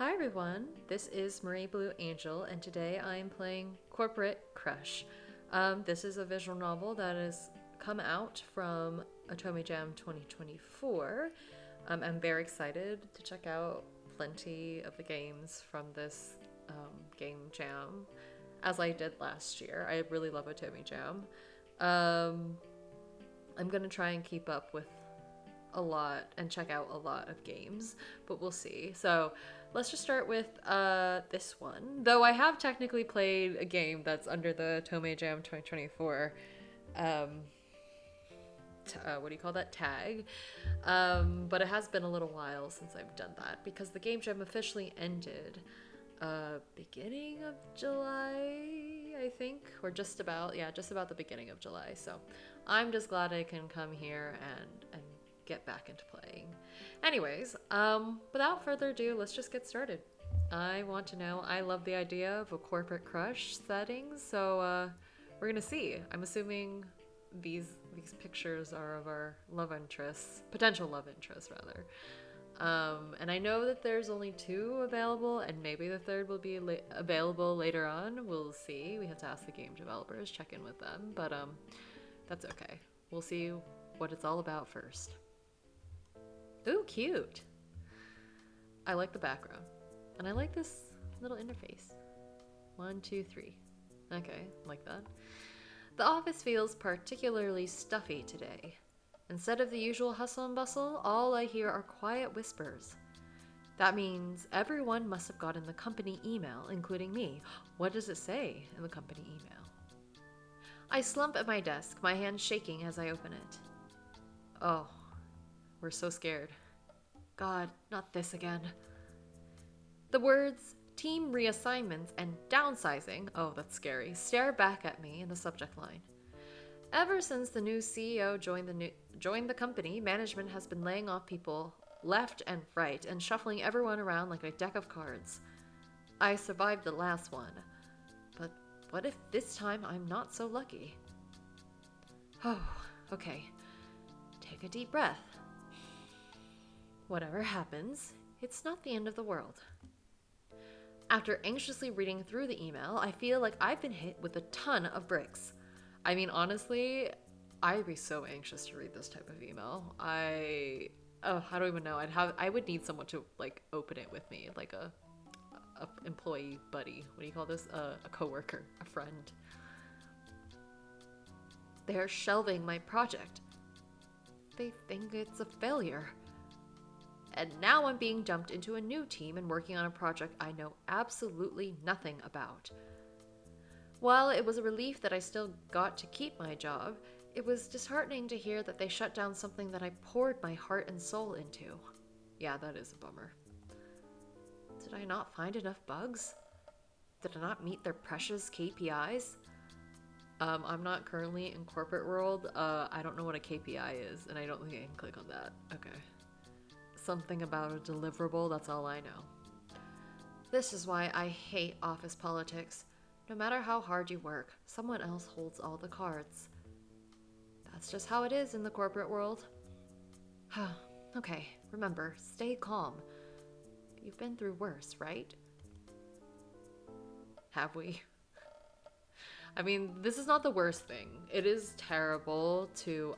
Hi everyone, this is Marie Blue Angel, and today I am playing Corporate Crush. This is a visual novel that has come out from Otome Jam 2024. I'm very excited to check out plenty of the games from this game jam, as I did last year. I really love Otome Jam. I'm gonna try and keep up with a lot and check out a lot of games, but we'll see. So let's just start with this one. Though I have technically played a game that's under the Otome Jam 2024 what do you call that, tag, but it has been a little while since I've done that because the game jam officially ended beginning of July, I think, or just about the beginning of July. So I'm just glad I can come here and get back into playing. Anyways, without further ado, let's just get started. I want to know, I love the idea of a corporate crush setting, so we're gonna see. I'm assuming these pictures are of our love interests, potential love interests rather. And I know that there's only 2 available, and maybe the 3rd will be available later on. We'll see. We have to ask the game developers, check in with them, but that's okay. We'll see what it's all about first. Ooh, cute. I like the background. And I like this little interface. 1, 2, 3. Okay, like that. The office feels particularly stuffy today. Instead of the usual hustle and bustle, all I hear are quiet whispers. That means everyone must have gotten the company email, including me. What does it say in the company email? I slump at my desk, my hands shaking as I open it. Oh. We're so scared. God, not this again. The words team reassignments and downsizing, oh that's scary, stare back at me in the subject line. Ever since the new CEO joined the company, management has been laying off people left and right and shuffling everyone around like a deck of cards. I survived the last one, but what if this time I'm not so lucky? Oh, okay. Take a deep breath. Whatever happens, it's not the end of the world. After anxiously reading through the email, I feel like I've been hit with a ton of bricks. I mean, honestly, I'd be so anxious to read this type of email. I don't even know. I would need someone to like open it with me, like a employee buddy. What do you call this? A coworker, a friend. They're shelving my project. They think it's a failure. And now I'm being dumped into a new team and working on a project I know absolutely nothing about. While it was a relief that I still got to keep my job, it was disheartening to hear that they shut down something that I poured my heart and soul into. Yeah, that is a bummer. Did I not find enough bugs? Did I not meet their precious KPIs? I'm not currently in corporate world. I don't know what a KPI is, and I don't think I can click on that. Okay. Something about a deliverable, that's all I know. This is why I hate office politics. No matter how hard you work, someone else holds all the cards. That's just how it is in the corporate world. Okay, remember, stay calm. You've been through worse, right? Have we? I mean, this is not the worst thing. It is terrible to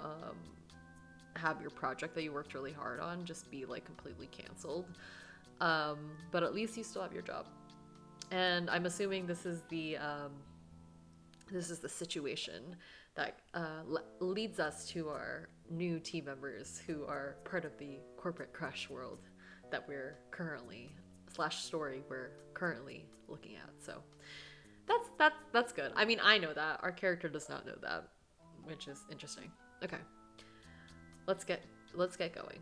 have your project that you worked really hard on just be like completely canceled, but at least you still have your job. And I'm assuming this is the situation that leads us to our new team members who are part of the corporate crush world that we're currently story we're currently looking at. So that's good. I mean, I know that our character does not know that, which is interesting. Okay. Let's get going.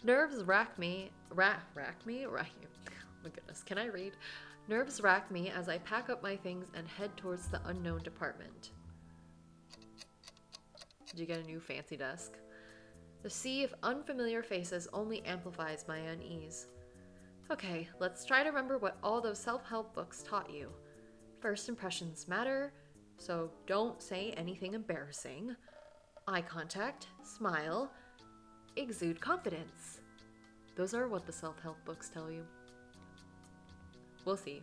Nerves rack me. Rack me? Oh my goodness, can I read? Nerves rack me as I pack up my things and head towards the unknown department. Did you get a new fancy desk? The sea of unfamiliar faces only amplifies my unease. Okay, let's try to remember what all those self-help books taught you. First impressions matter, so don't say anything embarrassing. Eye contact, smile, exude confidence. Those are what the self-help books tell you. We'll see.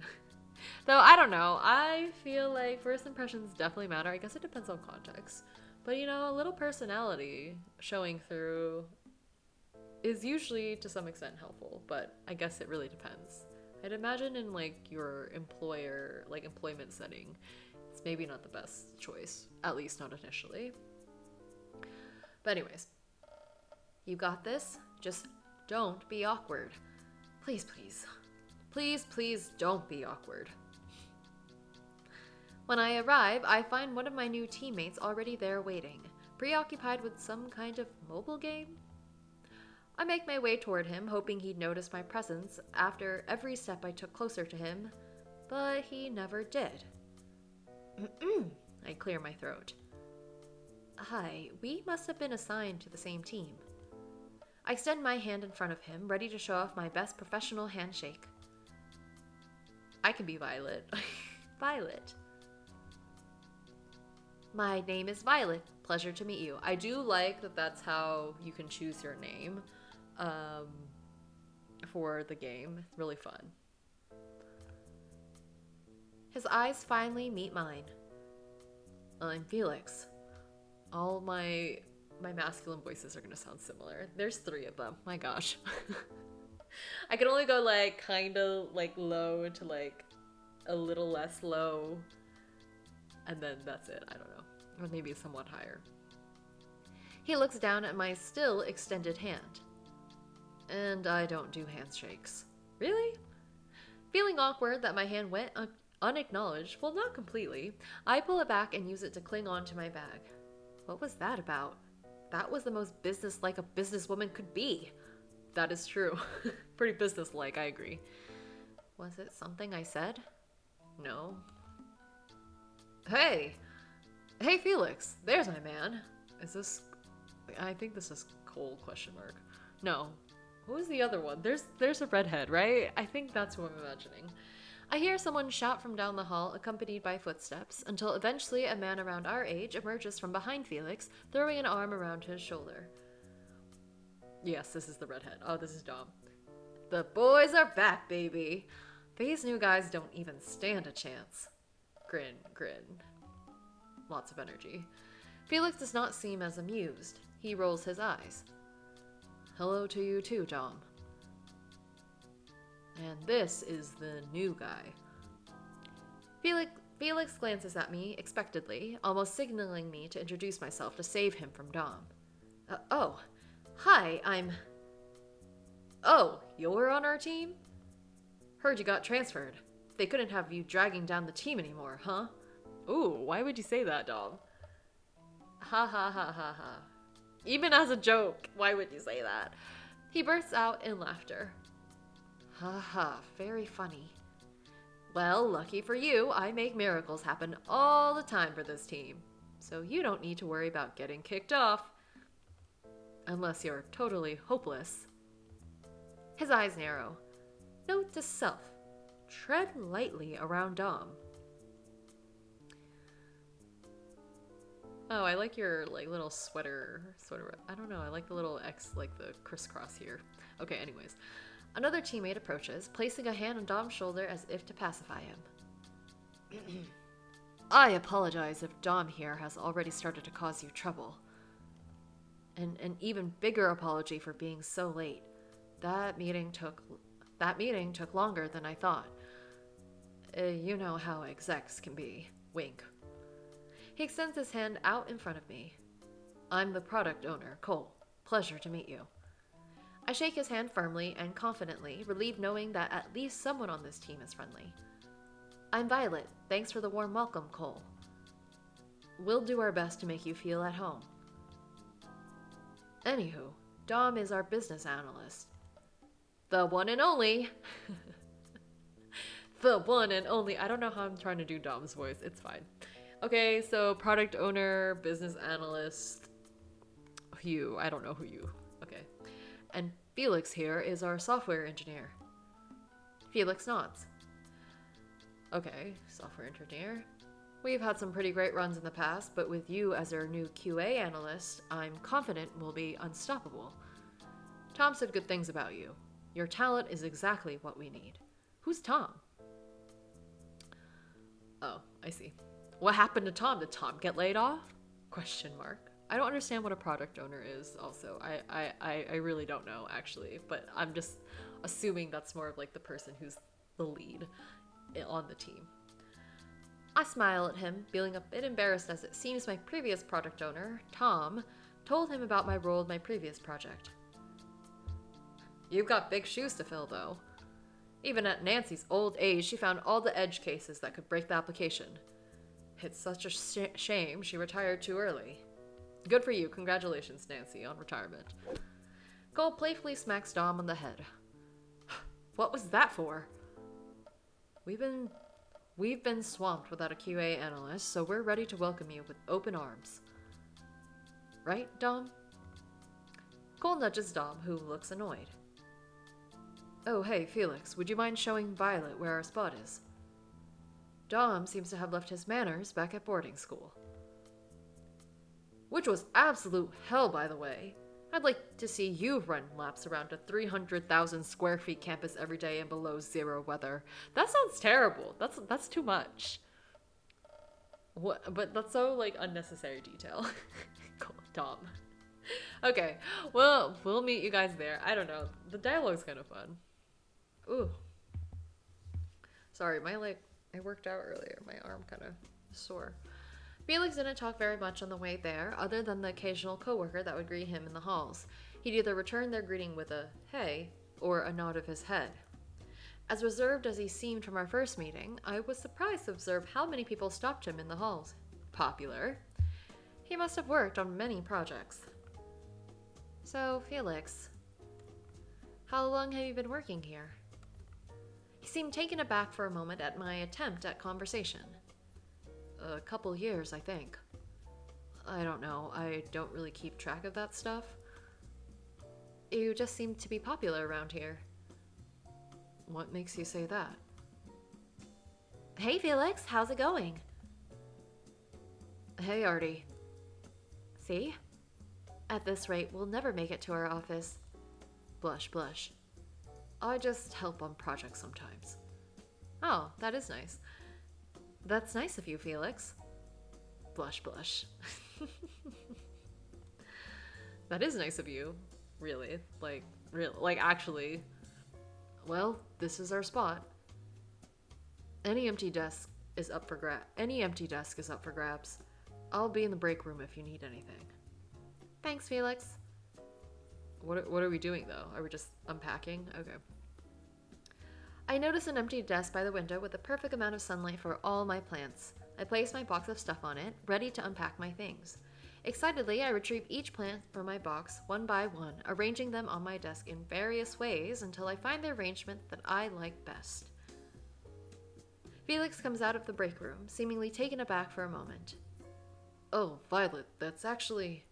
Though, I don't know. I feel like first impressions definitely matter. I guess it depends on context. But, you know, a little personality showing through is usually to some extent helpful. But I guess it really depends. I'd imagine in, like, your employer, like, employment setting, it's maybe not the best choice. At least not initially. But anyways. You got this? Just don't be awkward. Please, please. Please, please don't be awkward. When I arrive, I find one of my new teammates already there waiting, preoccupied with some kind of mobile game. I make my way toward him, hoping he'd notice my presence after every step I took closer to him, but he never did. I clear my throat. Hi, we must have been assigned to the same team. I extend my hand in front of him, ready to show off my best professional handshake. I can be Violet. Violet. My name is Violet. Pleasure to meet you. I do like that that's how you can choose your name for the game. It's really fun. His eyes finally meet mine. I'm Felix. All my masculine voices are going to sound similar. There's 3 of them. My gosh. I can only go like kind of like low to like a little less low. And then that's it. I don't know. Or maybe somewhat higher. He looks down at my still extended hand. And I don't do handshakes. Really? Feeling awkward that my hand went unacknowledged, well, not completely, I pull it back and use it to cling on to my bag. What was that about? That was the most business-like a businesswoman could be. That is true. Pretty business-like, I agree. Was it something I said? No. Hey! Hey, Felix! There's my man. Is this... I think this is Cole, question mark. No. Who was the other one? There's a redhead, right? I think that's who I'm imagining. I hear someone shout from down the hall, accompanied by footsteps, until eventually a man around our age emerges from behind Felix, throwing an arm around his shoulder. Yes, this is the redhead. Oh, this is Dom. The boys are back, baby. These new guys don't even stand a chance. Grin, grin. Lots of energy. Felix does not seem as amused. He rolls his eyes. Hello to you too, Dom. And this is the new guy. Felix glances at me expectantly, almost signaling me to introduce myself to save him from Dom. Oh, hi, I'm... Oh, you're on our team? Heard you got transferred. They couldn't have you dragging down the team anymore, huh? Ooh, why would you say that, Dom? Ha ha ha ha ha. Even as a joke, why would you say that? He bursts out in laughter. Ha ha, very funny. Well, lucky for you, I make miracles happen all the time for this team. So you don't need to worry about getting kicked off. Unless you're totally hopeless. His eyes narrow. Note to self. Tread lightly around Dom. Oh, I like your like little sweater. I don't know, I like the little X, like the crisscross here. Okay, anyways. Another teammate approaches, placing a hand on Dom's shoulder as if to pacify him. I apologize if Dom here has already started to cause you trouble. And an even bigger apology for being so late. That meeting took longer than I thought. You know how execs can be. Wink. He extends his hand out in front of me. I'm the product owner, Cole. Pleasure to meet you. I shake his hand firmly and confidently, relieved knowing that at least someone on this team is friendly. I'm Violet. Thanks for the warm welcome, Cole. We'll do our best to make you feel at home. Anywho, Dom is our business analyst. The one and only. The one and only. I don't know how I'm trying to do Dom's voice. It's fine. Okay, so product owner, business analyst. You. I don't know who you. Okay. And Felix here is our software engineer. Felix nods. Okay, software engineer. We've had some pretty great runs in the past, but with you as our new QA analyst, I'm confident we'll be unstoppable. Tom said good things about you. Your talent is exactly what we need. Who's Tom? Oh, I see. What happened to Tom? Did Tom get laid off? Question mark. I don't understand what a product owner is also. I really don't know actually, but I'm just assuming that's more of like the person who's the lead on the team. I smile at him, feeling a bit embarrassed as it seems my previous product owner, Tom, told him about my role in my previous project. You've got big shoes to fill though. Even at Nancy's old age, she found all the edge cases that could break the application. It's such a shame she retired too early. Good for you. Congratulations, Nancy, on retirement. Cole playfully smacks Dom on the head. What was that for? We've been swamped without a QA analyst, so we're ready to welcome you with open arms. Right, Dom? Cole nudges Dom, who looks annoyed. Oh, hey, Felix, would you mind showing Violet where our spot is? Dom seems to have left his manners back at boarding school. Which was absolute hell, by the way. I'd like to see you run laps around a 300,000 square feet campus every day in below zero weather. That sounds terrible. That's too much. What? But that's so, like, unnecessary detail. Cool. Dom. Okay, well, we'll meet you guys there. I don't know. The dialogue's kind of fun. Ooh. Sorry, I worked out earlier. My arm kind of sore. Felix didn't talk very much on the way there, other than the occasional coworker that would greet him in the halls. He'd either return their greeting with a hey or a nod of his head. As reserved as he seemed from our first meeting, I was surprised to observe how many people stopped him in the halls. Popular. He must have worked on many projects. So, Felix, how long have you been working here? He seemed taken aback for a moment at my attempt at conversation. A couple years, I think. I don't know. I don't really keep track of that stuff. You just seem to be popular around here. What makes you say that? Hey, Felix. How's it going? Hey, Artie. See? At this rate, we'll never make it to our office. Blush, blush. I just help on projects sometimes. Oh, that is nice. That's nice of you, Felix. Blush, blush. That is nice of you. Really. Like, actually. Well, this is our spot. Any empty desk is up for grabs. I'll be in the break room if you need anything. Thanks, Felix. What are we doing, though? Are we just unpacking? Okay. I notice an empty desk by the window with the perfect amount of sunlight for all my plants. I place my box of stuff on it, ready to unpack my things. Excitedly, I retrieve each plant from my box one by one, arranging them on my desk in various ways until I find the arrangement that I like best. Felix comes out of the break room, seemingly taken aback for a moment. Oh, Violet, that's actually...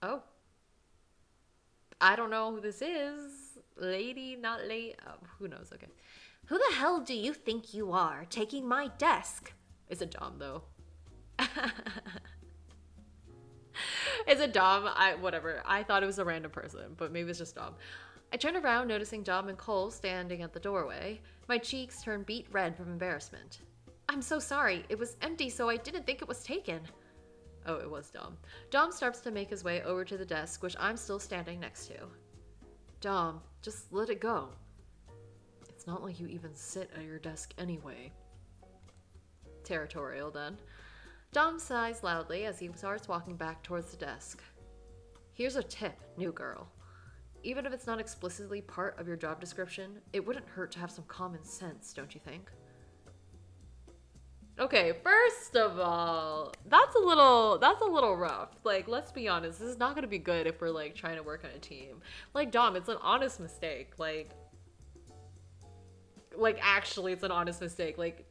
Oh. I don't know who this is. Lady, not late. Oh, who knows? Okay. Who the hell do you think you are, taking my desk? It's a Dom, though. It's a Dom. Whatever. I thought it was a random person, but maybe it's just Dom. I turn around, noticing Dom and Cole standing at the doorway. My cheeks turn beet red from embarrassment. I'm so sorry. It was empty, so I didn't think it was taken. Oh, it was Dom. Dom starts to make his way over to the desk, which I'm still standing next to. Dom, just let it go. It's not like you even sit at your desk anyway. Territorial, then. Dom sighs loudly as he starts walking back towards the desk. Here's a tip, new girl. Even if it's not explicitly part of your job description, it wouldn't hurt to have some common sense, don't you think? Okay, first of all, that's a little rough. Like, let's be honest, this is not gonna be good if we're like trying to work on a team. Like, Dom, it's an honest mistake. Like actually, it's an honest mistake. Like,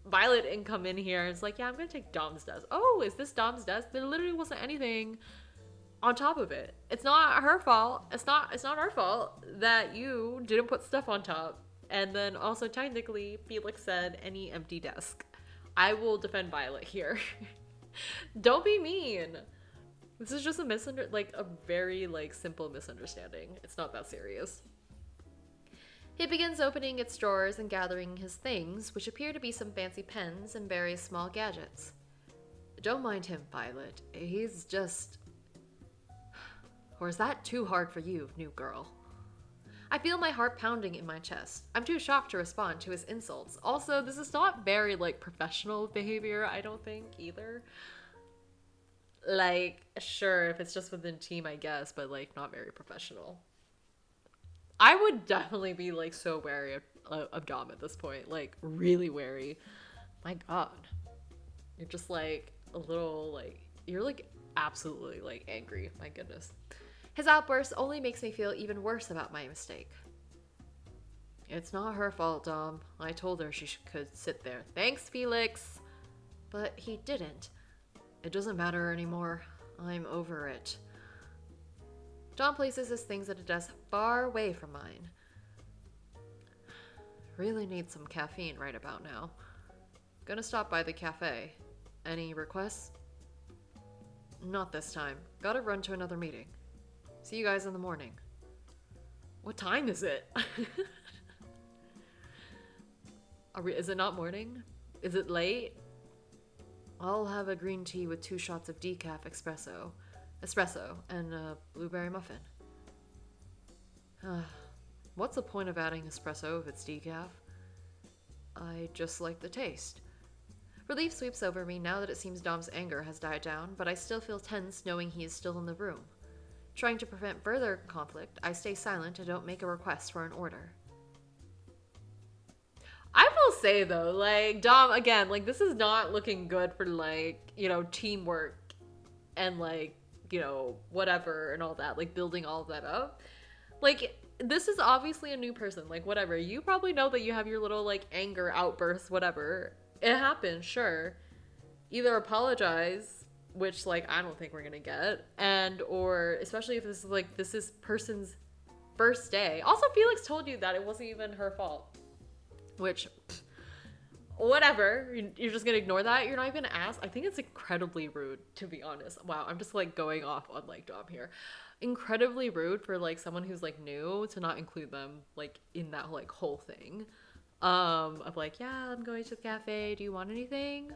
Violet didn't come in here and it's like, yeah, I'm gonna take Dom's desk. Oh, is this Dom's desk? There literally wasn't anything on top of it. It's not her fault. It's not our fault that you didn't put stuff on top. And then also technically, Felix said any empty desk. I will defend Violet here. Don't be mean. This is just a very simple misunderstanding. It's not that serious. He begins opening its drawers and gathering his things, which appear to be some fancy pens and various small gadgets. Don't mind him, Violet. He's just... Or is that too hard for you, new girl? I feel my heart pounding in my chest. I'm too shocked to respond to his insults. Also, this is not very, professional behavior, I don't think, either. Sure, if it's just within team, I guess, but, not very professional. I would definitely be, so wary of Dom at this point. Really wary. My god. You're just, a little, you're, absolutely, angry. My goodness. His outburst only makes me feel even worse about my mistake. It's not her fault, Dom. I told her she could sit there. Thanks, Felix. But he didn't. It doesn't matter anymore. I'm over it. Dom places his things at a desk far away from mine. Really need some caffeine right about now. Gonna stop by the cafe. Any requests? Not this time. Gotta run to another meeting. See you guys in the morning. What time is it? Is it not morning? Is it late? I'll have a green tea with 2 shots of decaf espresso, and a blueberry muffin. What's the point of adding espresso if it's decaf? I just like the taste. Relief sweeps over me now that it seems Dom's anger has died down, but I still feel tense knowing he is still in the room. Trying to prevent further conflict, I stay silent and don't make a request for an order. I will say though, Dom, again, this is not looking good for, teamwork and, whatever and all that, building all of that up. This is obviously a new person, whatever. You probably know that you have your little, anger outbursts, whatever. It happens, sure. Either apologize, which, I don't think we're gonna get, or especially if this is person's first day. Also, Felix told you that it wasn't even her fault. Which, whatever. You're just gonna ignore that? You're not even gonna ask? I think it's incredibly rude, to be honest. Wow, I'm just, going off on, Dom here. Incredibly rude for, someone who's, new to not include them, in that, whole thing. Of, yeah, I'm going to the cafe. Do you want anything?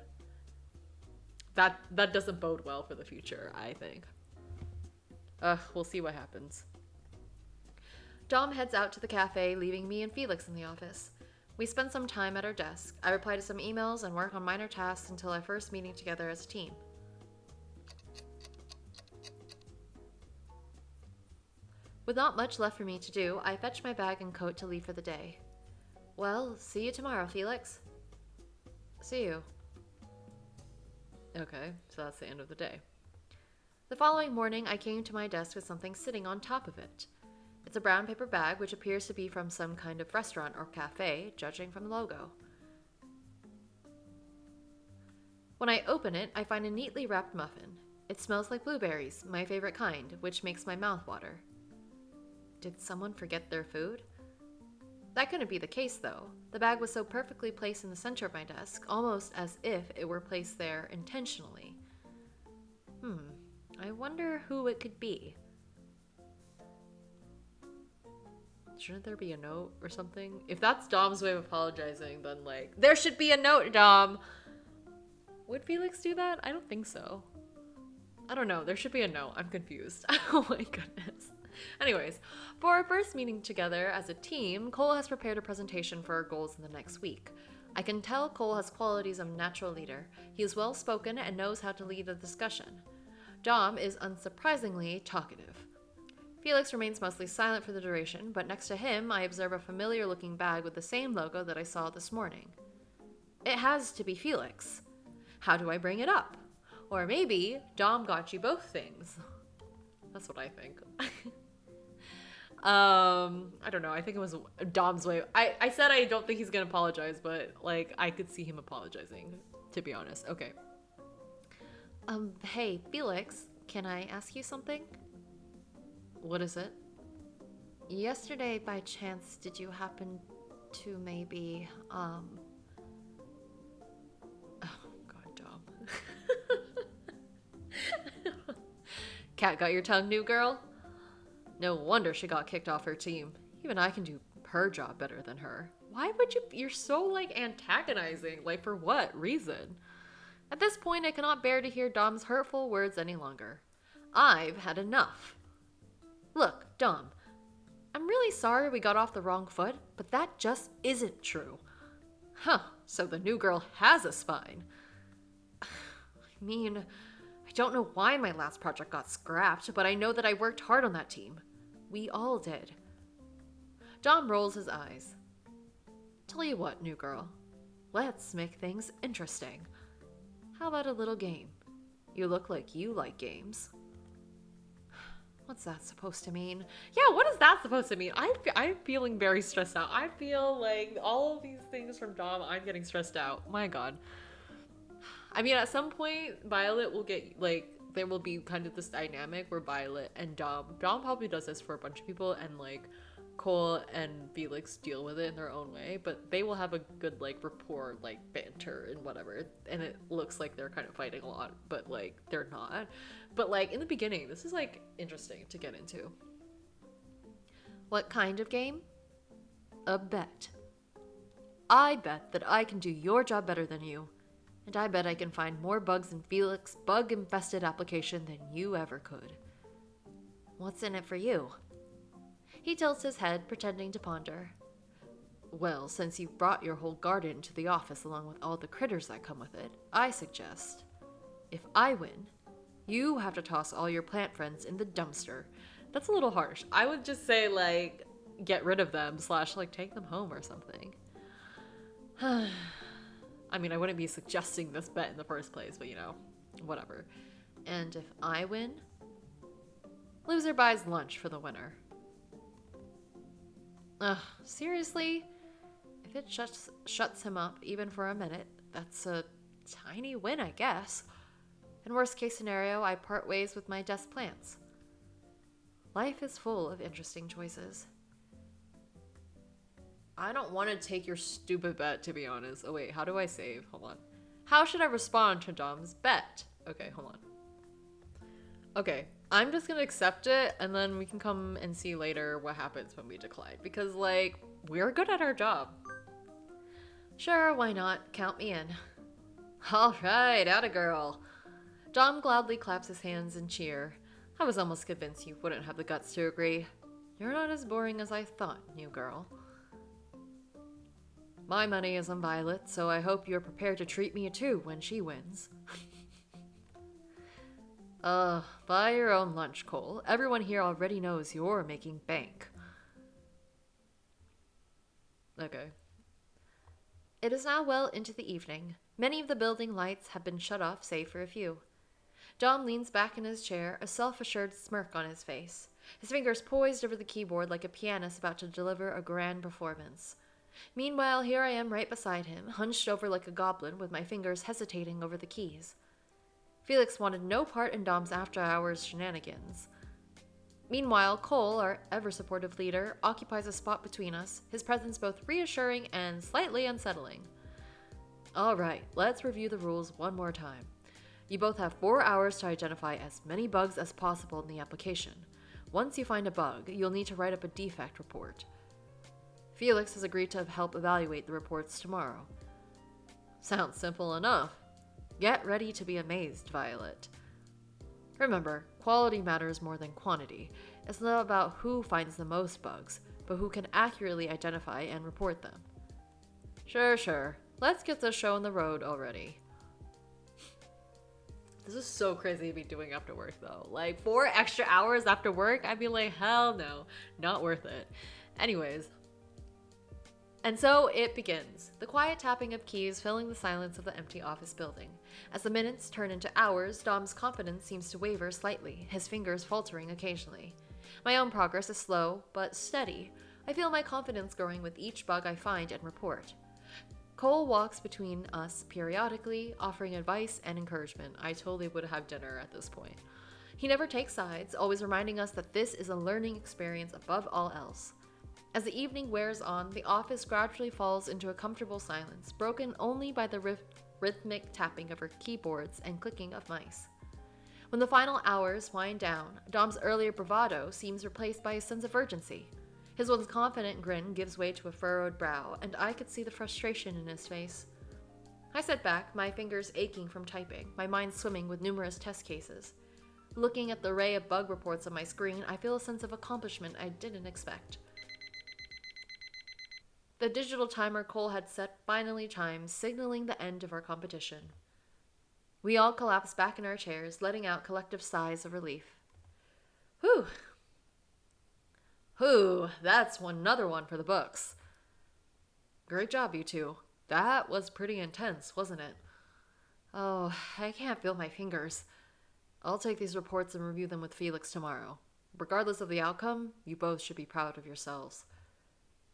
That doesn't bode well for the future, I think. We'll see what happens. Dom heads out to the cafe, leaving me and Felix in the office. We spend some time at our desk. I reply to some emails and work on minor tasks until our first meeting together as a team. With not much left for me to do, I fetch my bag and coat to leave for the day. Well, see you tomorrow, Felix. See you. Okay, so that's the end of the day. The following morning, I came to my desk with something sitting on top of it. It's a brown paper bag, which appears to be from some kind of restaurant or cafe, judging from the logo. When I open it, I find a neatly wrapped muffin. It smells like blueberries, my favorite kind, which makes my mouth water. Did someone forget their food? That couldn't be the case, though. The bag was so perfectly placed in the center of my desk, almost as if it were placed there intentionally. I wonder who it could be. Shouldn't there be a note or something? If that's Dom's way of apologizing, then, there should be a note, Dom! Would Felix do that? I don't think so. I don't know. There should be a note. I'm confused. Oh my goodness. Anyways, for our first meeting together as a team, Cole has prepared a presentation for our goals in the next week. I can tell Cole has qualities of a natural leader. He is well-spoken and knows how to lead a discussion. Dom is unsurprisingly talkative. Felix remains mostly silent for the duration, but next to him, I observe a familiar-looking bag with the same logo that I saw this morning. It has to be Felix. How do I bring it up? Or maybe Dom got you both things. That's what I think. I don't know. I think it was Dom's way. I said I don't think he's gonna apologize, but I could see him apologizing, to be honest. Okay. Hey, Felix, can I ask you something? What is it? Yesterday, by chance, did you happen to maybe, Oh, God, Dom. Cat got your tongue, new girl? No wonder she got kicked off her team. Even I can do her job better than her. Why would you? You're so like antagonizing. Like for what reason? At this point, I cannot bear to hear Dom's hurtful words any longer. I've had enough. Look, Dom, I'm really sorry we got off the wrong foot, but that just isn't true. Huh, so the new girl has a spine. I mean, I don't know why my last project got scrapped, but I know that I worked hard on that team. We all did. Dom rolls his eyes. Tell you what, new girl. Let's make things interesting. How about a little game? You look like you like games. What's that supposed to mean? Yeah, what is that supposed to mean? I'm feeling very stressed out. I feel like all of these things from Dom, I'm getting stressed out. My god. I mean, at some point, Violet will get, like, there will be kind of this dynamic where Violet and Dom probably does this for a bunch of people, and, like, Cole and Felix deal with it in their own way, but they will have a good, like, rapport, like, banter and whatever, and it looks like they're kind of fighting a lot, but, like, they're not. But, like, in the beginning, this is, like, interesting to get into. What kind of game? A bet. I bet that I can do your job better than you, and I bet I can find more bugs in Felix's bug-infested application than you ever could. What's in it for you? He tilts his head, pretending to ponder. Well, since you brought your whole garden to the office along with all the critters that come with it, I suggest, if I win, you have to toss all your plant friends in the dumpster. That's a little harsh. I would just say, like, get rid of them / like, take them home or something. I mean, I wouldn't be suggesting this bet in the first place, but, you know, whatever. And if I win, loser buys lunch for the winner. Ugh, seriously? If it shuts him up even for a minute, that's a tiny win, I guess. In worst case scenario, I part ways with my desk plants. Life is full of interesting choices. I don't want to take your stupid bet, to be honest. Oh wait, how do I save? Hold on. How should I respond to Dom's bet? Okay, hold on. Okay, I'm just gonna accept it, and then we can come and see later what happens when we decline. Because, like, we're good at our job. Sure, why not? Count me in. All right, atta girl. Dom gladly claps his hands in cheer. I was almost convinced you wouldn't have the guts to agree. You're not as boring as I thought, new girl. My money is on Violet, so I hope you're prepared to treat me too when she wins. Buy your own lunch, Cole. Everyone here already knows you're making bank. Okay. It is now well into the evening. Many of the building lights have been shut off, save for a few. Dom leans back in his chair, a self-assured smirk on his face, his fingers poised over the keyboard like a pianist about to deliver a grand performance. Meanwhile, here I am right beside him, hunched over like a goblin with my fingers hesitating over the keys. Felix wanted no part in Dom's after-hours shenanigans. Meanwhile, Cole, our ever-supportive leader, occupies a spot between us, his presence both reassuring and slightly unsettling. All right, let's review the rules one more time. You both have 4 hours to identify as many bugs as possible in the application. Once you find a bug, you'll need to write up a defect report. Felix has agreed to help evaluate the reports tomorrow. Sounds simple enough. Get ready to be amazed, Violet. Remember, quality matters more than quantity. It's not about who finds the most bugs, but who can accurately identify and report them. Sure. Let's get this show on the road already. This is so crazy to be doing after work, though. Like, 4 extra hours after work? I'd be like, hell no. Not worth it. Anyways. And so it begins, the quiet tapping of keys filling the silence of the empty office building. As the minutes turn into hours, Dom's confidence seems to waver slightly, his fingers faltering occasionally. My own progress is slow, but steady. I feel my confidence growing with each bug I find and report. Cole walks between us periodically, offering advice and encouragement. I totally would have dinner at this point. He never takes sides, always reminding us that this is a learning experience above all else. As the evening wears on, the office gradually falls into a comfortable silence, broken only by the rhythmic tapping of her keyboards and clicking of mice. When the final hours wind down, Dom's earlier bravado seems replaced by a sense of urgency. His once confident grin gives way to a furrowed brow, and I could see the frustration in his face. I sit back, my fingers aching from typing, my mind swimming with numerous test cases. Looking at the array of bug reports on my screen, I feel a sense of accomplishment I didn't expect. The digital timer Cole had set finally chimes, signaling the end of our competition. We all collapsed back in our chairs, letting out collective sighs of relief. Whew. Whew, that's another one for the books. Great job, you two. That was pretty intense, wasn't it? Oh, I can't feel my fingers. I'll take these reports and review them with Felix tomorrow. Regardless of the outcome, you both should be proud of yourselves.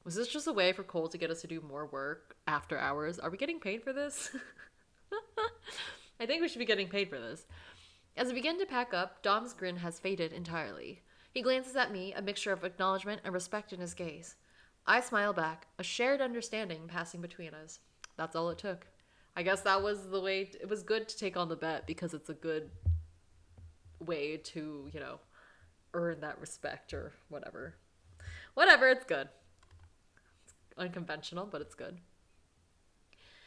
Was this just a way for Cole to get us to do more work after hours? Are we getting paid for this? I think we should be getting paid for this. As we begin to pack up, Dom's grin has faded entirely. He glances at me, a mixture of acknowledgement and respect in his gaze. I smile back, a shared understanding passing between us. That's all it took. I guess that was the way. It was good to take on the bet because it's a good way to, earn that respect or whatever. Whatever, it's good. It's unconventional, but it's good.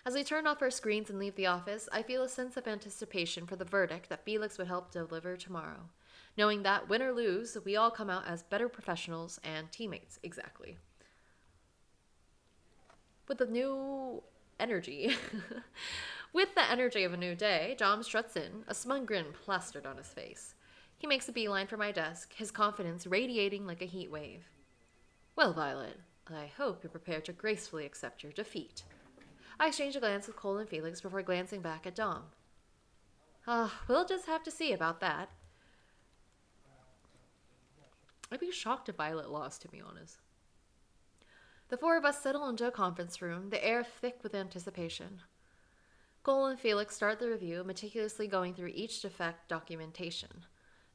As we turn off our screens and leave the office, I feel a sense of anticipation for the verdict that Felix would help deliver tomorrow, knowing that, win or lose, we all come out as better professionals and teammates, exactly. With the new energy. With the energy of a new day, Dom struts in, a smug grin plastered on his face. He makes a beeline for my desk, his confidence radiating like a heat wave. Well, Violet, I hope you're prepared to gracefully accept your defeat. I exchange a glance with Cole and Felix before glancing back at Dom. We'll just have to see about that. I'd be shocked if Violet lost, to be honest. The four of us settle into a conference room, the air thick with anticipation. Cole and Felix start the review, meticulously going through each defect documentation.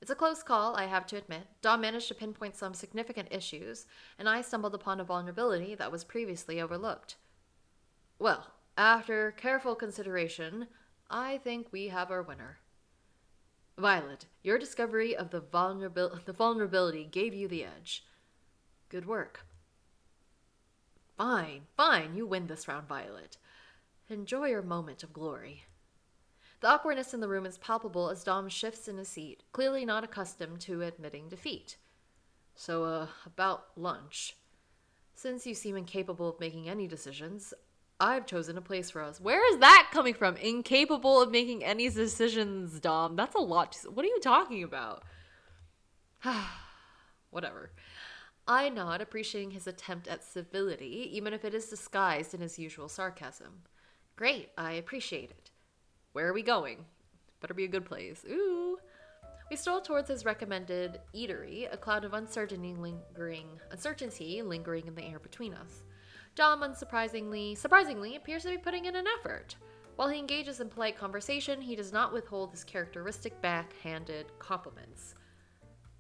It's a close call, I have to admit. Dom managed to pinpoint some significant issues, and I stumbled upon a vulnerability that was previously overlooked. Well, after careful consideration, I think we have our winner. Violet, your discovery of the vulnerability gave you the edge. Good work. Fine, you win this round, Violet. Enjoy your moment of glory. The awkwardness in the room is palpable as Dom shifts in his seat, clearly not accustomed to admitting defeat. So, about lunch. Since you seem incapable of making any decisions, I've chosen a place for us. Where is that coming from? Incapable of making any decisions, Dom. That's a lot. What are you talking about? Whatever. I nod, appreciating his attempt at civility, even if it is disguised in his usual sarcasm. Great, I appreciate it. Where are we going? Better be a good place. Ooh. We stroll towards his recommended eatery, a cloud of uncertainty lingering in the air between us. Dom, surprisingly, appears to be putting in an effort. While he engages in polite conversation, he does not withhold his characteristic backhanded compliments.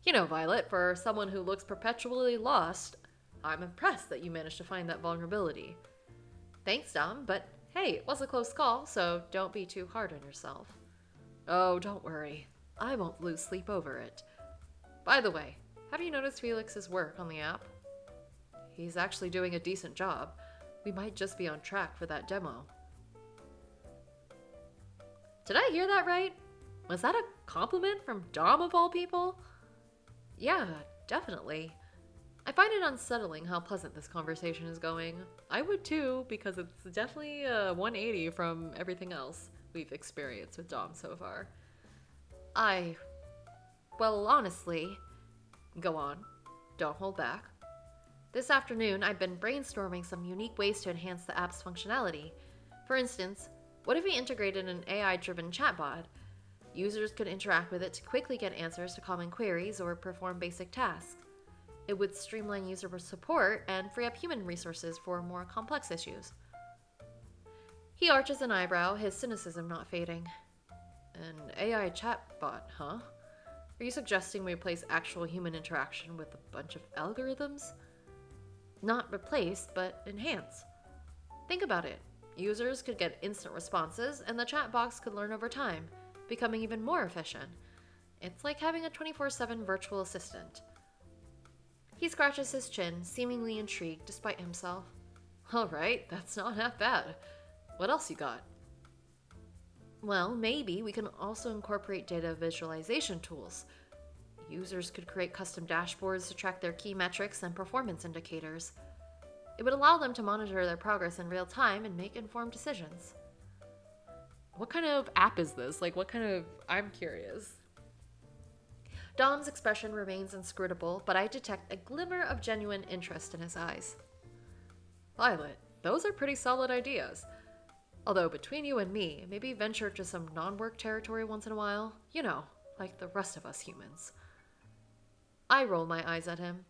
Violet, for someone who looks perpetually lost, I'm impressed that you managed to find that vulnerability. Thanks, Dom, but hey, it was a close call, so don't be too hard on yourself. Oh, don't worry. I won't lose sleep over it. By the way, have you noticed Felix's work on the app? He's actually doing a decent job. We might just be on track for that demo. Did I hear that right? Was that a compliment from Dom of all people? Yeah, definitely. I find it unsettling how pleasant this conversation is going. I would too, because it's definitely a 180 from everything else we've experienced with Dom so far. Well, honestly, go on. Don't hold back. This afternoon, I've been brainstorming some unique ways to enhance the app's functionality. For instance, what if we integrated an AI-driven chatbot? Users could interact with it to quickly get answers to common queries or perform basic tasks. It would streamline user support and free up human resources for more complex issues. He arches an eyebrow, his cynicism not fading. An AI chatbot, huh? Are you suggesting we replace actual human interaction with a bunch of algorithms? Not replace, but enhance. Think about it. Users could get instant responses, and the chat box could learn over time, becoming even more efficient. It's like having a 24/7 virtual assistant. He scratches his chin, seemingly intrigued despite himself. All right, that's not half bad. What else you got? Well, maybe we can also incorporate data visualization tools. Users could create custom dashboards to track their key metrics and performance indicators. It would allow them to monitor their progress in real time and make informed decisions. What kind of app is this? I'm curious. Dom's expression remains inscrutable, but I detect a glimmer of genuine interest in his eyes. Violet, those are pretty solid ideas. Although between you and me, maybe venture to some non-work territory once in a while. You know, like the rest of us humans. I roll my eyes at him.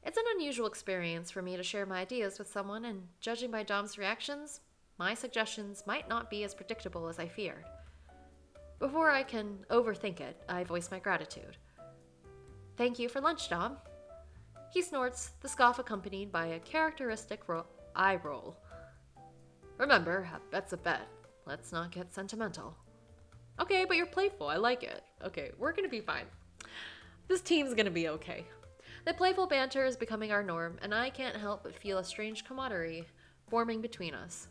It's an unusual experience for me to share my ideas with someone, and judging by Dom's reactions, my suggestions might not be as predictable as I feared. Before I can overthink it, I voice my gratitude. Thank you for lunch, Dom. He snorts, the scoff accompanied by a characteristic eye roll. Remember, a bet's a bet. Let's not get sentimental. Okay, but you're playful. I like it. Okay, we're gonna be fine. This team's gonna be okay. The playful banter is becoming our norm, and I can't help but feel a strange camaraderie forming between us.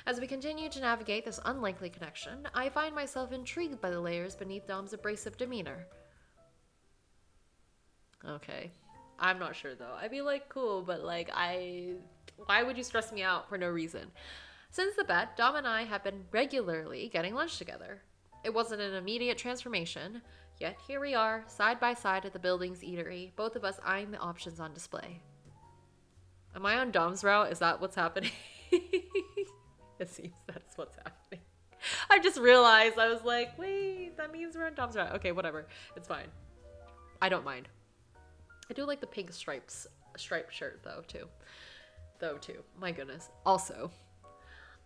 As we continue to navigate this unlikely connection, I find myself intrigued by the layers beneath Dom's abrasive demeanor. Okay. I'm not sure, though. I'd be cool, but why would you stress me out for no reason? Since the bet, Dom and I have been regularly getting lunch together. It wasn't an immediate transformation, yet here we are, side by side at the building's eatery, both of us eyeing the options on display. Am I on Dom's route? Is that what's happening? It seems that's what's happening. I just realized, I was like, wait, that means we're on Dom's route. Okay, whatever. It's fine. I don't mind. I do like the pink striped shirt, though, too. My goodness. Also,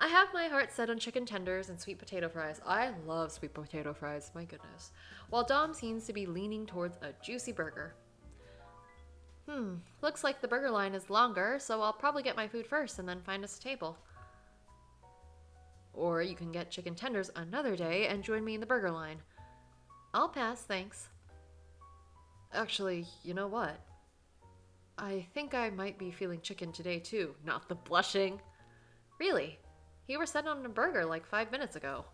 I have my heart set on chicken tenders and sweet potato fries. I love sweet potato fries, my goodness. While Dom seems to be leaning towards a juicy burger. Looks like the burger line is longer, so I'll probably get my food first and then find us a table. Or you can get chicken tenders another day and join me in the burger line. I'll pass, thanks. Actually, you know what? I think I might be feeling chicken today too, not the blushing. Really? You were set on a burger 5 minutes ago.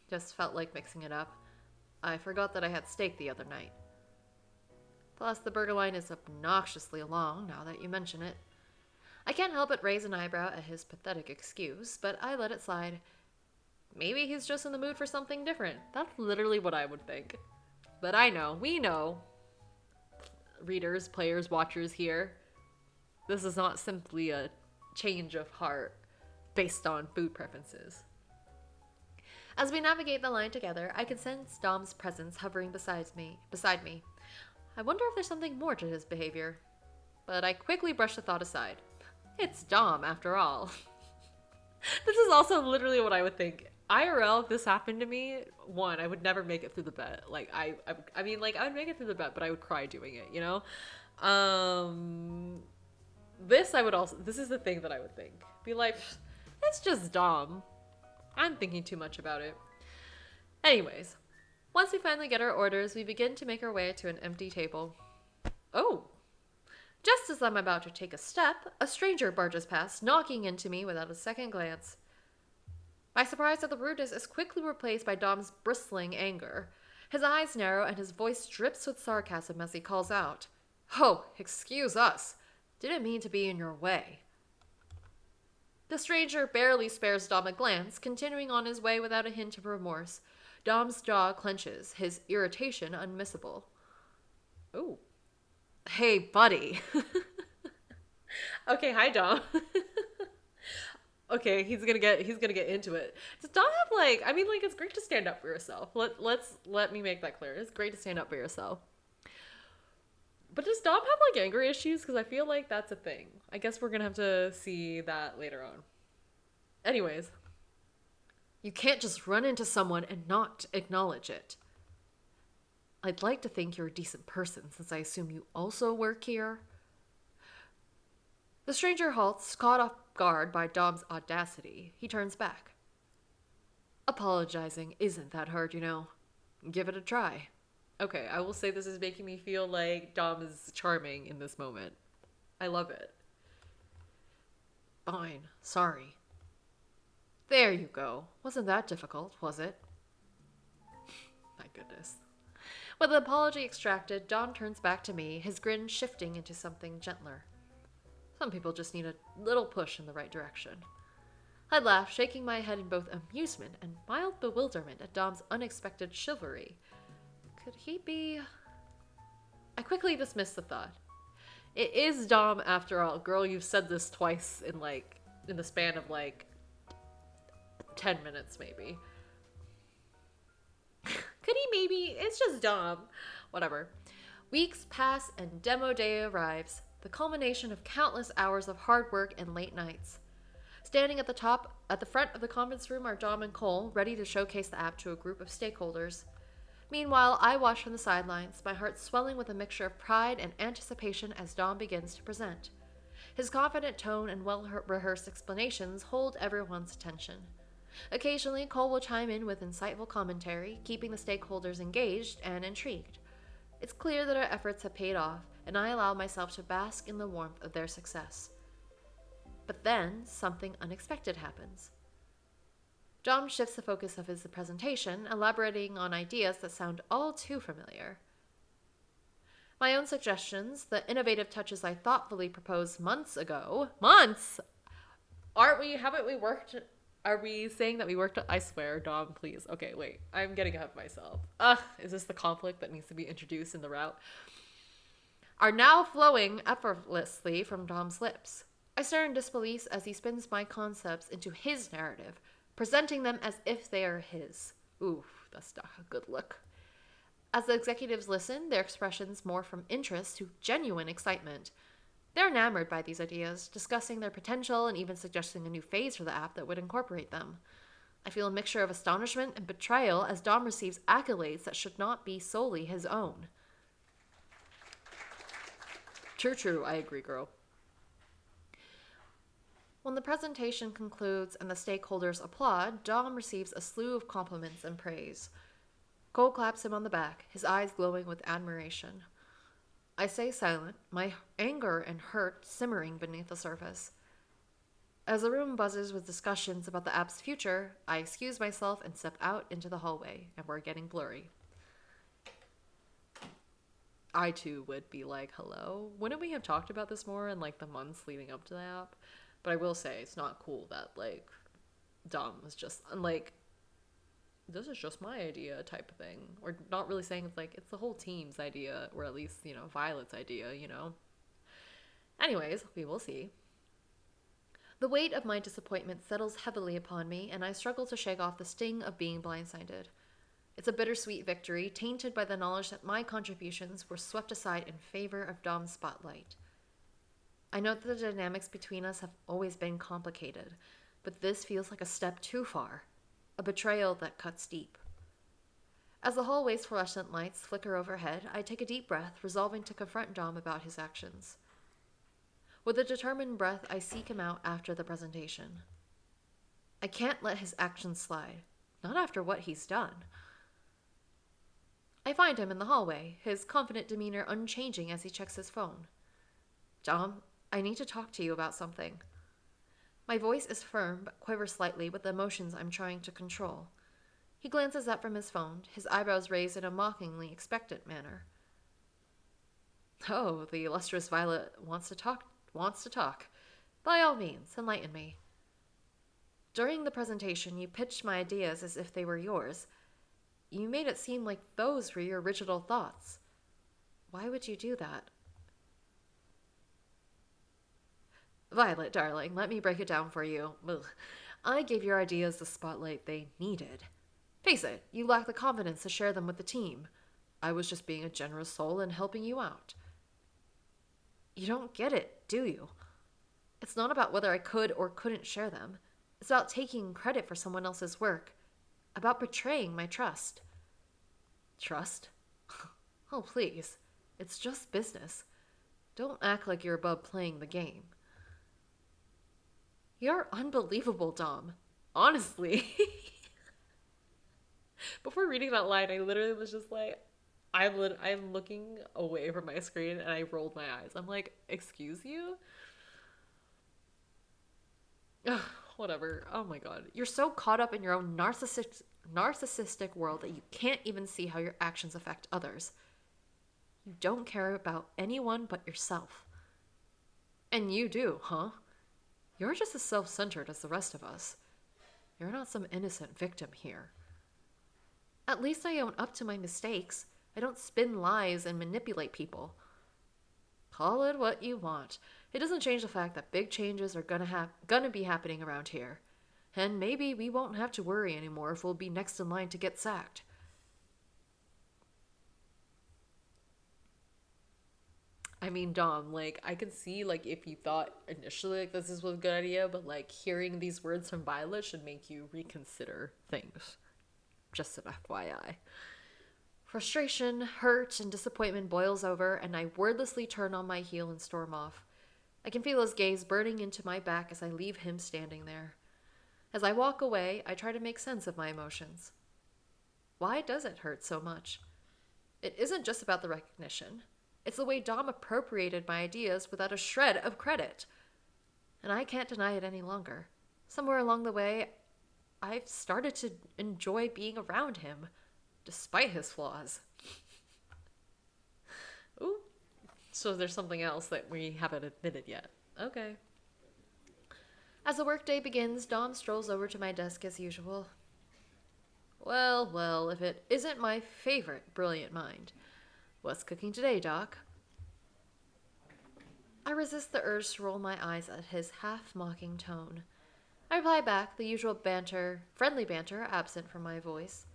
Just felt like mixing it up. I forgot that I had steak the other night. Plus, the burger line is obnoxiously long now that you mention it. I can't help but raise an eyebrow at his pathetic excuse, but I let it slide. Maybe he's just in the mood for something different. That's literally what I would think. But we know, readers, players, watchers here, this is not simply a change of heart based on food preferences. As we navigate the line together, I can sense Dom's presence hovering beside me. I wonder if there's something more to his behavior. But I quickly brush the thought aside. It's Dom, after all. This is also literally what I would think. IRL, if this happened to me, I would never make it through the bet. I would make it through the bet, but I would cry doing it, you know? This is the thing that I would think. Be like, it's just Dom. I'm thinking too much about it. Anyways, once we finally get our orders, we begin to make our way to an empty table. Oh! Just as I'm about to take a step, a stranger barges past, knocking into me without a second glance. My surprise at the rudeness is quickly replaced by Dom's bristling anger. His eyes narrow and his voice drips with sarcasm as he calls out, "Oh, excuse us. Didn't mean to be in your way." The stranger barely spares Dom a glance, continuing on his way without a hint of remorse. Dom's jaw clenches, his irritation unmissable. Ooh. Hey, buddy. Okay, hi, Dom. Okay, he's gonna get into it. Does Dom have it's great to stand up for yourself. Let me make that clear. It's great to stand up for yourself. But does Dom have anger issues? Because I feel like that's a thing. I guess we're gonna have to see that later on. Anyways, you can't just run into someone and not acknowledge it. I'd like to think you're a decent person, since I assume you also work here. The stranger halts, caught off guard by Dom's audacity. He turns back. Apologizing isn't that hard, you know. Give it a try. Okay, I will say this is making me feel like Dom is charming in this moment. I love it. Fine, sorry. There you go. Wasn't that difficult, was it? My goodness. With the apology extracted, Dom turns back to me, his grin shifting into something gentler. Some people just need a little push in the right direction. I laugh, shaking my head in both amusement and mild bewilderment at Dom's unexpected chivalry. Could he be... I quickly dismiss the thought. It is Dom after all. Girl, you've said this twice in the span of 10 minutes maybe. Could he maybe? It's just Dom. Whatever. Weeks pass and demo day arrives, the culmination of countless hours of hard work and late nights. Standing at the front of the conference room are Dom and Cole, ready to showcase the app to a group of stakeholders. Meanwhile, I watch from the sidelines, my heart swelling with a mixture of pride and anticipation as Dom begins to present. His confident tone and well-rehearsed explanations hold everyone's attention. Occasionally, Cole will chime in with insightful commentary, keeping the stakeholders engaged and intrigued. It's clear that our efforts have paid off, and I allow myself to bask in the warmth of their success. But then, something unexpected happens. Dom shifts the focus of his presentation, elaborating on ideas that sound all too familiar. My own suggestions, the innovative touches I thoughtfully proposed months ago. Months? Aren't we? Haven't we worked? Are we saying that we worked? I swear, Dom, please. Okay, wait. I'm getting ahead of myself. Is this the conflict that needs to be introduced in the route? Are now flowing effortlessly from Dom's lips. I stare in disbelief as he spins my concepts into his narrative, presenting them as if they are his. Oof, that's not a good look. As the executives listen, their expressions morph from interest to genuine excitement. They're enamored by these ideas, discussing their potential and even suggesting a new phase for the app that would incorporate them. I feel a mixture of astonishment and betrayal as Dom receives accolades that should not be solely his own. True, I agree, girl. When the presentation concludes and the stakeholders applaud, Dom receives a slew of compliments and praise. Cole claps him on the back, his eyes glowing with admiration. I stay silent, my anger and hurt simmering beneath the surface. As the room buzzes with discussions about the app's future, I excuse myself and step out into the hallway, and we're getting blurry. I too would be like, hello? Wouldn't we have talked about this more in the months leading up to the app? But I will say, it's not cool that Dom was just this is just my idea type of thing. Or not really saying it's the whole team's idea, or at least, Violet's idea, Anyways, we will see. The weight of my disappointment settles heavily upon me, and I struggle to shake off the sting of being blindsided. It's a bittersweet victory, tainted by the knowledge that my contributions were swept aside in favor of Dom's spotlight. I know that the dynamics between us have always been complicated, but this feels like a step too far, a betrayal that cuts deep. As the hallway's fluorescent lights flicker overhead, I take a deep breath, resolving to confront Dom about his actions. With a determined breath, I seek him out after the presentation. I can't let his actions slide, not after what he's done. I find him in the hallway, his confident demeanor unchanging as he checks his phone. Dom, I need to talk to you about something. My voice is firm but quivers slightly with the emotions I'm trying to control. He glances up from his phone, his eyebrows raised in a mockingly expectant manner. Oh, the illustrious Violet wants to talk. By all means, enlighten me. During the presentation, you pitched my ideas as if they were yours. You made it seem like those were your original thoughts. Why would you do that? Violet, darling, let me break it down for you. Ugh. I gave your ideas the spotlight they needed. Face it, you lack the confidence to share them with the team. I was just being a generous soul and helping you out. You don't get it, do you? It's not about whether I could or couldn't share them. It's about taking credit for someone else's work. About betraying my trust. Trust? Oh, please. It's just business. Don't act like you're above playing the game. You're unbelievable, Dom. Honestly. Before reading that line, I literally was just like, I'm looking away from my screen and I rolled my eyes. I'm like, excuse you? Ugh, whatever. Oh my god. You're so caught up in your own narcissistic world that you can't even see how your actions affect others. You don't care about anyone but yourself. And you do, huh? You're just as self-centered as the rest of us. You're not some innocent victim here. At least I own up to my mistakes. I don't spin lies and manipulate people. Call it what you want. It doesn't change the fact that big changes are gonna be happening around here. And maybe we won't have to worry anymore if we'll be next in line to get sacked. I mean, Dom, like, I can see, like, if you thought initially, like, this was a good idea, but, like, hearing these words from Violet should make you reconsider things. Just an FYI. Frustration, hurt, and disappointment boils over, and I wordlessly turn on my heel and storm off. I can feel his gaze burning into my back as I leave him standing there. As I walk away, I try to make sense of my emotions. Why does it hurt so much? It isn't just about the recognition. It's the way Dom appropriated my ideas without a shred of credit. And I can't deny it any longer. Somewhere along the way, I've started to enjoy being around him, despite his flaws. Ooh. So there's something else that we haven't admitted yet. Okay. As the workday begins, Dom strolls over to my desk as usual. Well, well, if it isn't my favorite brilliant mind. What's cooking today, Doc? I resist the urge to roll my eyes at his half-mocking tone. I reply back, the usual friendly banter absent from my voice.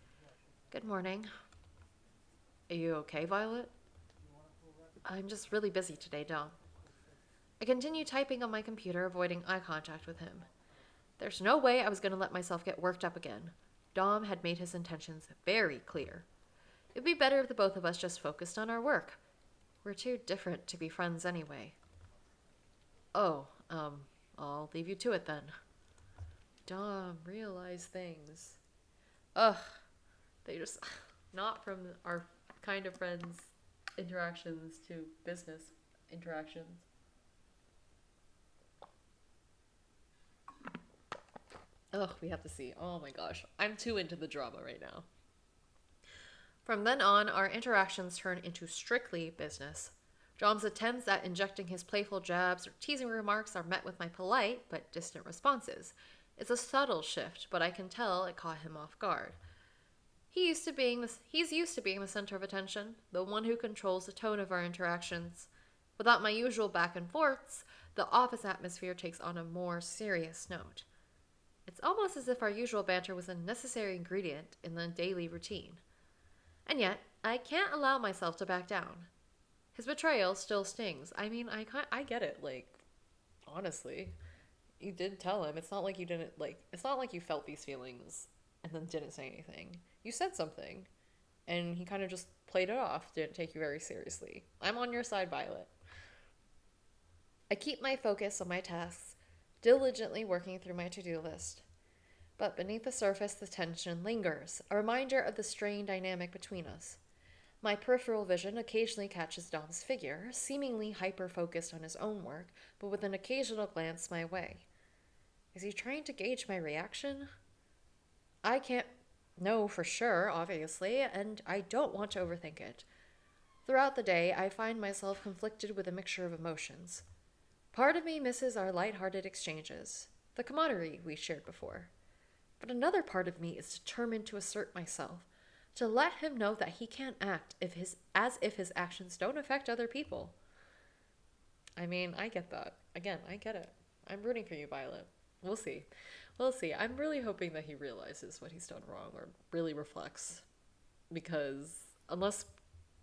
Good morning. Are you okay, Violet? I'm just really busy today, Dom. I continue typing on my computer, avoiding eye contact with him. There's no way I was going to let myself get worked up again. Dom had made his intentions very clear. It'd be better if the both of us just focused on our work. We're too different to be friends anyway. Oh, I'll leave you to it then. Dom, realize things. Ugh, they just, not from our kind of friends interactions to business interactions. Ugh, we have to see. Oh my gosh, I'm too into the drama right now. From then on, our interactions turn into strictly business. Dom's attempts at injecting his playful jabs or teasing remarks are met with my polite but distant responses. It's a subtle shift, but I can tell it caught him off guard. He's used to being the center of attention, the one who controls the tone of our interactions. Without my usual back and forths, the office atmosphere takes on a more serious note. It's almost as if our usual banter was a necessary ingredient in the daily routine. And yet, I can't allow myself to back down. His betrayal still stings. I mean, I get it, like, honestly. You did tell him. It's not like you didn't, like, it's not like you felt these feelings and then didn't say anything. You said something, and he kind of just played it off, didn't take you very seriously. I'm on your side, Violet. I keep my focus on my tasks, diligently working through my to-do list. But beneath the surface, the tension lingers, a reminder of the strained dynamic between us. My peripheral vision occasionally catches Dom's figure, seemingly hyper-focused on his own work, but with an occasional glance my way. Is he trying to gauge my reaction? I can't know for sure, obviously, and I don't want to overthink it. Throughout the day, I find myself conflicted with a mixture of emotions. Part of me misses our light-hearted exchanges, the camaraderie we shared before. But another part of me is determined to assert myself, to let him know that he can't act as if his actions don't affect other people. I mean, I get that. Again, I get it. I'm rooting for you, Violet. We'll see. We'll see. I'm really hoping that he realizes what he's done wrong or really reflects. Because unless,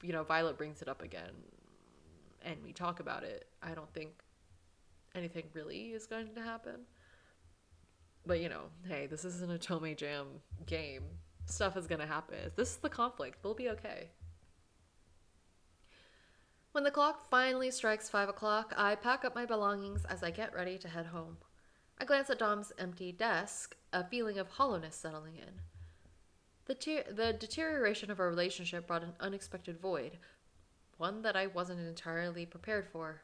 Violet brings it up again and we talk about it, I don't think anything really is going to happen. But, hey, this isn't a Tome Jam game. Stuff is going to happen. This is the conflict. We'll be okay. When the clock finally strikes 5 o'clock, I pack up my belongings as I get ready to head home. I glance at Dom's empty desk, a feeling of hollowness settling in. The deterioration of our relationship brought an unexpected void, one that I wasn't entirely prepared for.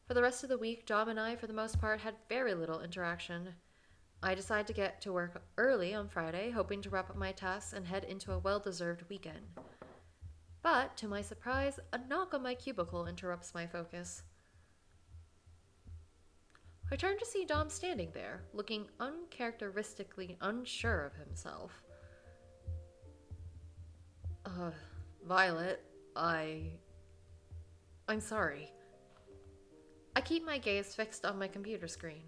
For the rest of the week, Dom and I, for the most part, had very little interaction. I decided to get to work early on Friday, hoping to wrap up my tasks and head into a well-deserved weekend. But, to my surprise, a knock on my cubicle interrupts my focus. I turn to see Dom standing there, looking uncharacteristically unsure of himself. Violet, I'm sorry. I keep my gaze fixed on my computer screen.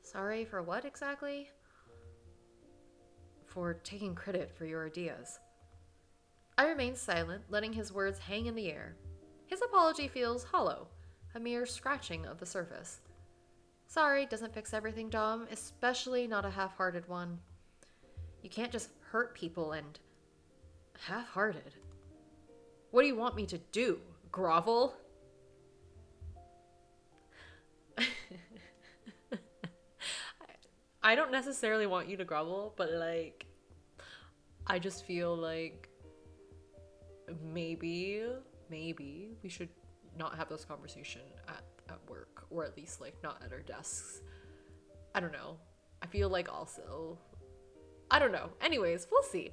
Sorry for what exactly? For taking credit for your ideas. I remain silent, letting his words hang in the air. His apology feels hollow, a mere scratching of the surface. Sorry doesn't fix everything, Dom, especially not a half-hearted one. You can't just hurt people and... half-hearted. What do you want me to do? Grovel? I don't necessarily want you to grovel, but like, I just feel like maybe we should not have this conversation at work, or at least like not at our desks. I don't know. I feel like also, I don't know. Anyways, we'll see.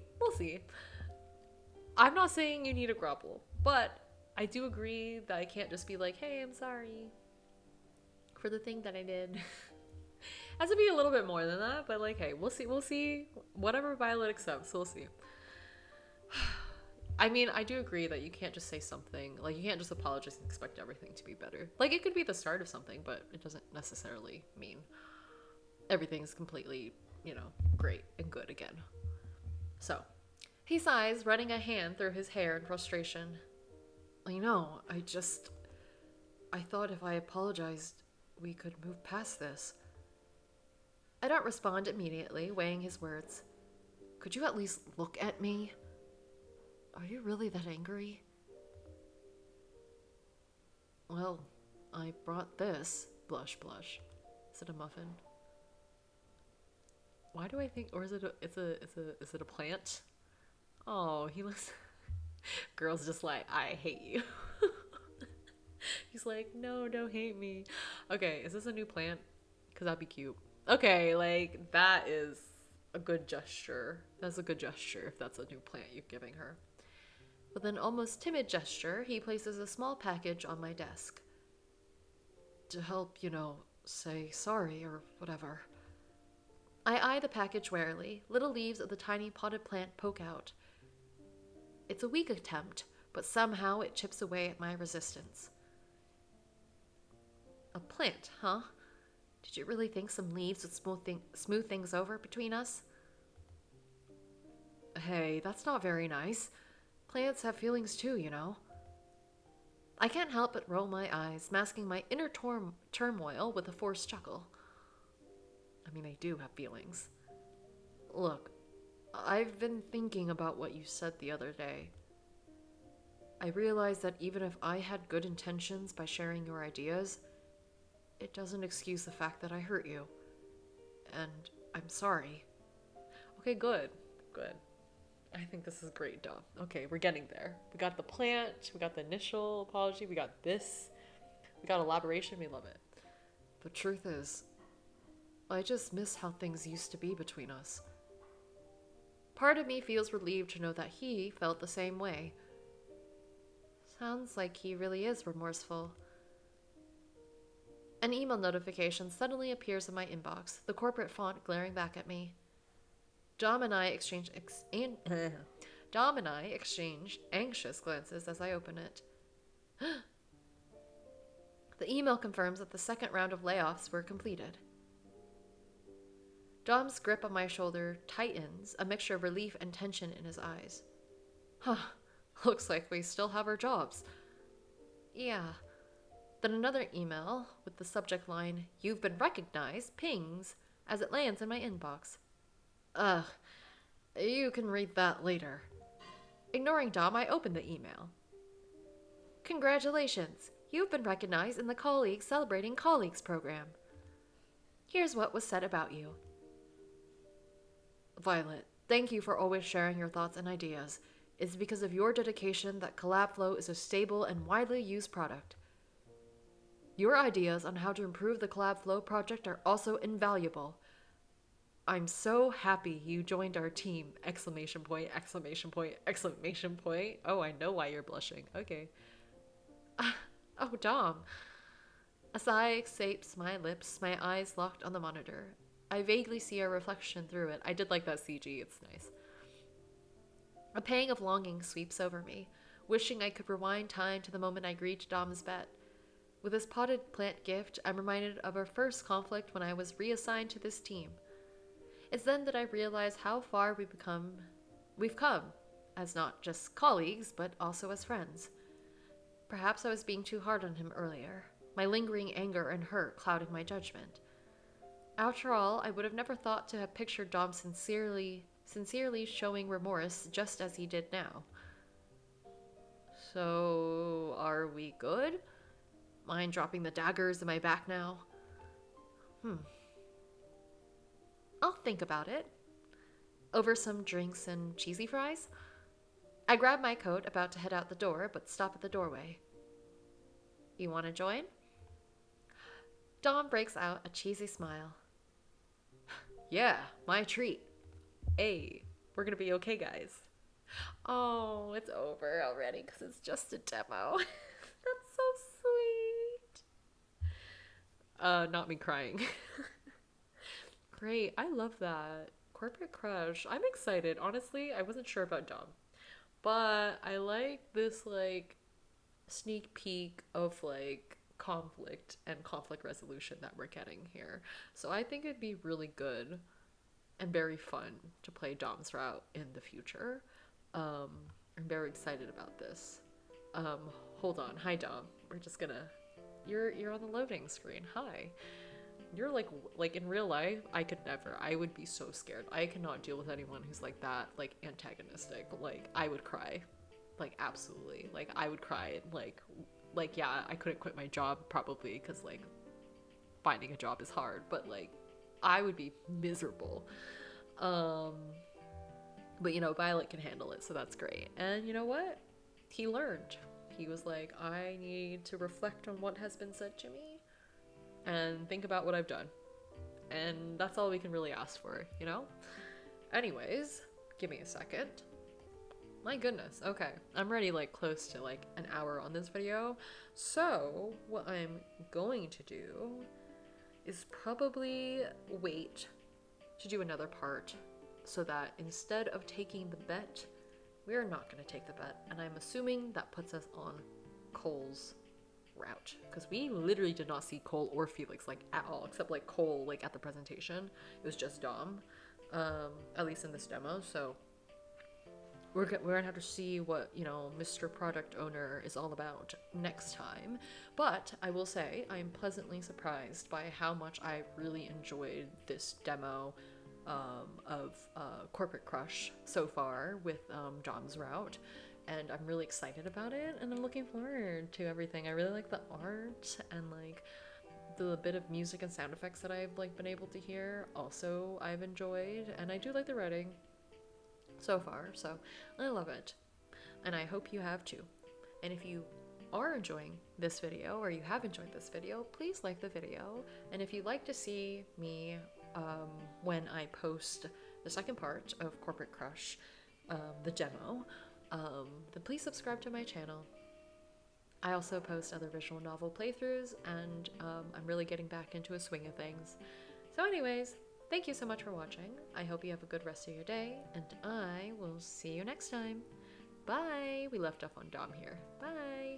I'm not saying you need a grovel, but I do agree that I can't just be like, hey, I'm sorry for the thing that I did. Has to be a little bit more than that, but like, hey, we'll see. Whatever Violet accepts, we'll see. I mean, I do agree that you can't just say something, like you can't just apologize and expect everything to be better. Like, it could be the start of something, but it doesn't necessarily mean everything's completely, great and good again. So, he sighs, running a hand through his hair in frustration. I thought if I apologized, we could move past this. I don't respond immediately, weighing his words. Could you at least look at me? Are you really that angry? Well, I brought this. Blush. Is it a muffin? Why do I think, or is it a plant? Oh, he looks. Girl's just like, I hate you. He's like, no, don't hate me. Okay, is this a new plant? Because that'd be cute. Okay, like, that is a good gesture. That's a good gesture if that's a new plant you're giving her. With an almost timid gesture, he places a small package on my desk. To help, say sorry or whatever. I eye the package warily. Little leaves of the tiny potted plant poke out. It's a weak attempt, but somehow it chips away at my resistance. A plant, huh? Did you really think some leaves would smooth things over between us? Hey, that's not very nice. Plants have feelings too, I can't help but roll my eyes, masking my inner turmoil with a forced chuckle. I mean, they do have feelings. Look, I've been thinking about what you said the other day. I realized that even if I had good intentions by sharing your ideas, it doesn't excuse the fact that I hurt you. And I'm sorry. Okay, good. I think this is great, Dom. Okay, we're getting there. We got the plant, we got the initial apology, we got this, we got elaboration, we love it. The truth is, I just miss how things used to be between us. Part of me feels relieved to know that he felt the same way. Sounds like he really is remorseful. An email notification suddenly appears in my inbox, the corporate font glaring back at me. Dom and I exchange anxious glances as I open it. The email confirms that the second round of layoffs were completed. Dom's grip on my shoulder tightens, a mixture of relief and tension in his eyes. Looks like we still have our jobs. Yeah. Then another email with the subject line, "You've been recognized," pings as it lands in my inbox. You can read that later. Ignoring Dom, I open the email. Congratulations, you've been recognized in the Colleagues Celebrating Colleagues program. Here's what was said about you. Violet, thank you for always sharing your thoughts and ideas. It's because of your dedication that CollabFlow is a stable and widely used product. Your ideas on how to improve the CollabFlow project are also invaluable. I'm so happy you joined our team! Exclamation point, exclamation point, exclamation point. Oh, I know why you're blushing. Okay. Oh, Dom. A sigh escapes my lips, my eyes locked on the monitor. I vaguely see a reflection through it. I did like that CG, it's nice. A pang of longing sweeps over me, wishing I could rewind time to the moment I agreed to Dom's bet. With this potted plant gift, I'm reminded of our first conflict when I was reassigned to this team. It's then that I realize how far we've come, as not just colleagues, but also as friends. Perhaps I was being too hard on him earlier, my lingering anger and hurt clouding my judgment. After all, I would have never thought to have pictured Dom sincerely showing remorse just as he did now. So, are we good? Mind dropping the daggers in my back now? I'll think about it. Over some drinks and cheesy fries? I grab my coat, about to head out the door, but stop at the doorway. You want to join? Dom breaks out a cheesy smile. Yeah, my treat. Hey, we're gonna be okay, guys. Oh, it's over already because it's just a demo. That's so sweet. Not me crying. Great, I love that. Corporate crush. I'm excited. Honestly, I wasn't sure about Dom. But I like this like sneak peek of like conflict and conflict resolution that we're getting here. So I think it'd be really good and very fun to play Dom's route in the future. I'm very excited about this. Hold on. Hi Dom. We're just gonna you're on the loading screen. Hi. You're like in real life, I could never. I would be so scared. I cannot deal with anyone who's like that, like antagonistic. Like I would cry. Like absolutely. Like I would cry and like yeah, I couldn't quit my job probably cuz like finding a job is hard, but like I would be miserable. But you know, Violet can handle it, so that's great. And you know what? He learned. He was like, I need to reflect on what has been said to me and think about what I've done. And that's all we can really ask for, you know? Anyways, give me a second. My goodness, okay. I'm already like close to like an hour on this video. So what I'm going to do is probably wait to do another part so that instead of taking the bet, we're not going to take the bet. And I'm assuming that puts us on Cole's route, because we literally did not see Cole or Felix like at all, except like Cole like at the presentation. It was just Dom, at least in this demo. So we're gonna have to see what, you know, Mr. Product Owner is all about next time. But I will say I'm pleasantly surprised by how much I really enjoyed this demo of Corporate Crush so far with Dom's route. And I'm really excited about it, and I'm looking forward to everything. I really like the art and like the bit of music and sound effects that I've like been able to hear. Also, I've enjoyed, and I do like the writing so far. So I love it, and I hope you have too. And if you are enjoying this video, or you have enjoyed this video, please like the video. And if you'd like to see me when I post the second part of Corporate Crush, the demo, then please subscribe to my channel. I also post other visual novel playthroughs, and I'm really getting back into a swing of things. So anyways, thank you so much for watching. I hope you have a good rest of your day, and I will see you next time. Bye! We left off on Dom here. Bye!